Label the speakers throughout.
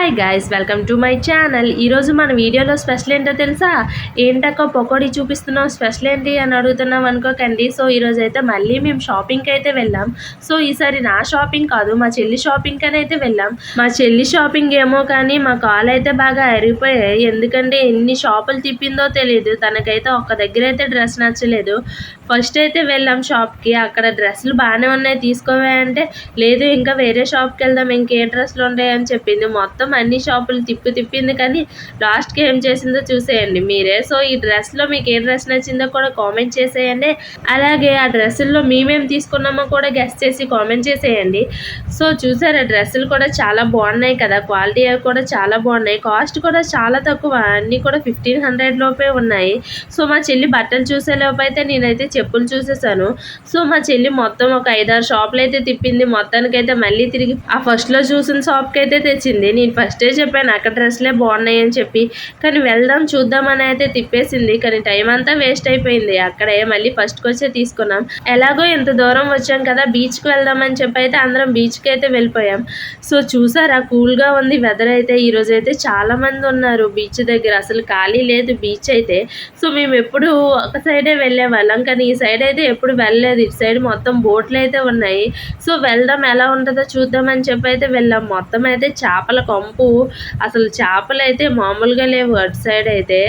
Speaker 1: Hi guys, welcome to my channel. ఈరోజు మన వీడియోలో స్పెషల్ ఏంటో తెలుసా? ఏంటక్క పకోడీ చూపిస్తున్నాం, స్పెషల్ ఏంటి అని అడుగుతున్నాం అనుకోకండి. సో ఈరోజు అయితే మళ్ళీ మేము షాపింగ్కి అయితే వెళ్ళాం. సో ఈసారి నా షాపింగ్ కాదు, మా చెల్లి షాపింగ్కి అని అయితే వెళ్ళాం. మా చెల్లి షాపింగ్ ఏమో కానీ మా కాళ్ళు అయితే బాగా అరిగిపోయాయి. ఎందుకంటే ఎన్ని షాపులు తిప్పిందో తెలియదు. తనకైతే ఒక్క దగ్గర అయితే డ్రెస్ నచ్చలేదు. ఫస్ట్ అయితే వెళ్ళాం షాప్కి. అక్కడ డ్రెస్సులు బాగానే ఉన్నాయి, తీసుకోవే అంటే లేదు ఇంకా వేరే షాప్కి వెళ్దాం, ఇంకే డ్రెస్సులు ఉంటాయి అని చెప్పింది. మొత్తం అన్ని షాపులు తిప్పింది కానీ లాస్ట్కి ఏం చేసిందో చూసేయండి మీరే. సో ఈ డ్రెస్లో మీకు ఏ డ్రెస్ నచ్చిందో కూడా కామెంట్ చేసేయండి. అలాగే ఆ డ్రెస్సుల్లో మేమేం తీసుకున్నామో కూడా గెస్ చేసి కామెంట్ చేసేయండి. సో చూసారా, డ్రెస్సులు కూడా చాలా బాగున్నాయి కదా, క్వాలిటీ కూడా చాలా బాగున్నాయి, కాస్ట్ కూడా చాలా తక్కువ, అన్నీ కూడా 1500 లోపే ఉన్నాయి. సో మా చెల్లి బట్టలు చూసే లోపు అయితే నేనైతే చెప్పులు చూసేసాను. సో మా చెల్లి మొత్తం ఒక 5-6 షాపులు అయితే తిప్పింది. మొత్తానికైతే మళ్ళీ తిరిగి ఆ ఫస్ట్లో చూసిన షాప్కి అయితే తెచ్చింది. నేను ఫస్టే చెప్పాను అక్కడ డ్రెస్లే బాగున్నాయి అని చెప్పి, కానీ వెళ్దాం చూద్దామని అయితే తిప్పేసింది. కానీ టైం అంతా వేస్ట్ అయిపోయింది. అక్కడే మళ్ళీ ఫస్ట్కి వచ్చే తీసుకున్నాం. ఎలాగో ఇంత దూరం వచ్చాం కదా, బీచ్కి వెళ్దామని చెప్పి అయితే అందరం బీచ్కి అయితే వెళ్ళిపోయాం. సో చూసారా, కూల్గా ఉంది వెదర్ అయితే. ఈరోజు అయితే చాలా మంది ఉన్నారు బీచ్ దగ్గర, అసలు ఖాళీ లేదు బీచ్ అయితే. సో మేము ఎప్పుడు ఒక సైడే వెళ్ళే వాళ్ళం, కానీ ఈ సైడ్ అయితే ఎప్పుడు వెళ్ళలేదు. ఇటు సైడ్ మొత్తం బోట్లు అయితే ఉన్నాయి. సో వెళ్దాం ఎలా ఉంటుందో చూద్దామని చెప్పి అయితే వెళ్ళాం. మొత్తం అయితే చేపల కంపు, అసలు చేపలు అయితే మామూలుగా లేవు. అటు సైడ్ అయితే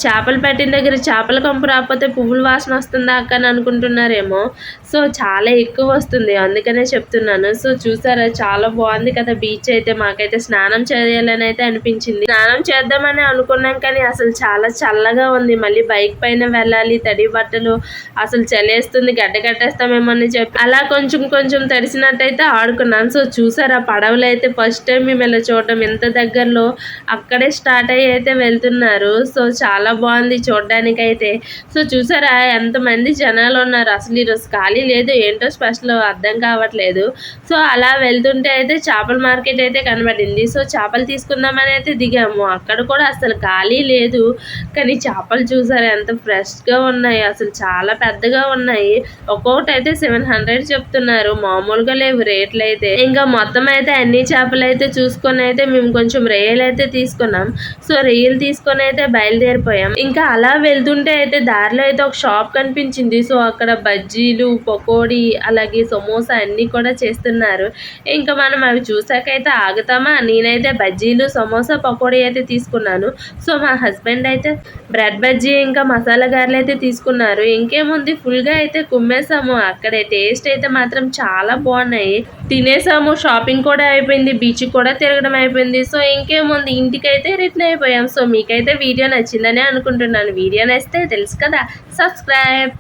Speaker 1: చేపలు పెట్టిన దగ్గర చేపల కంపు రాకపోతే పువ్వుల వాసన వస్తుందా అక్క అని అనుకుంటున్నారేమో. సో చాలా ఎక్కువ వస్తుంది, అందుకనే చెప్తున్నాను. సో చూసారా, చాలా బాగుంది కదా బీచ్ అయితే. మాకైతే స్నానం చేయాలని అయితే అనిపించింది. స్నానం చేద్దామని అనుకున్నాం కానీ అసలు చాలా చల్లగా ఉంది. మళ్ళీ బైక్ పైన వెళ్ళాలి, తడి బట్టలు, అసలు చలేస్తుంది, గడ్డ కట్టేస్తామేమో అని చెప్పి అలా కొంచెం కొంచెం తడిసినట్టయితే ఆడుకున్నాను. సో చూసారా, పడవలు అయితే ఫస్ట్ టైం మేము ఇలా చూడటం, ఎంత దగ్గరలో అక్కడే స్టార్ట్ అయ్యి అయితే వెళ్తున్నారు. సో చాలా బాగుంది చూడడానికైతే. సో చూసారా ఎంతమంది జనాలు ఉన్నారు, అసలు ఈరోజు ఖాళీ లేదు. ఏంటో స్పెషల్ అర్థం కావట్లేదు. సో అలా వెళ్తుంటే అయితే చేపల మార్కెట్ అయితే కనబడింది. సో చేపలు తీసుకుందామని అయితే దిగాము. అక్కడ కూడా అసలు ఖాళీ లేదు. కానీ చేపలు చూసారా ఎంత ఫ్రెష్గా ఉన్నాయి, అసలు చాలా పెద్దగా ఉన్నాయి. ఒక్కొక్కటి అయితే 700 చెప్తున్నారు, మామూలుగా లేవు రేట్లు అయితే. ఇంకా మొత్తం అయితే అన్ని చేపలు అయితే చూసుకొని అయితే మేము కొంచెం రొయ్యలు అయితే తీసుకున్నాం. సో రొయ్యలు తీసుకొని అయితే బయలుదేరిపోయాం. ఇంకా అలా వెళ్తుంటే అయితే దారిలో అయితే ఒక షాప్ కనిపించింది. సో అక్కడ బజ్జీలు, పకోడీ, అలాగే సమోసా అన్నీ కూడా చేస్తున్నారు. ఇంకా మనం అవి చూసాకైతే ఆగుతామా. నేనైతే బజ్జీలు, సమోసా, పకోడీ అయితే తీసుకున్నాను. సో మా హస్బెండ్ అయితే బ్రెడ్ బజ్జీ ఇంకా మసాలా గారెలు అయితే తీసుకున్నారు. ఇంకేముంది, ఫుల్గా అయితే కుమ్మేసాము. అక్కడే టేస్ట్ అయితే మాత్రం చాలా బాగున్నాయి. తినేసాము, షాపింగ్ కూడా అయిపోయింది, బీచ్ కూడా తిరగడం అయిపోయింది. సో ఇంకేముంది, ఇంటికైతే రిటర్న్ అయిపోయాం. సో మీకైతే వీడియో నచ్చిందని అనుకుంటున్నాను. వీడియో నచ్చితే తెలుసు కదా, సబ్స్క్రైబ్.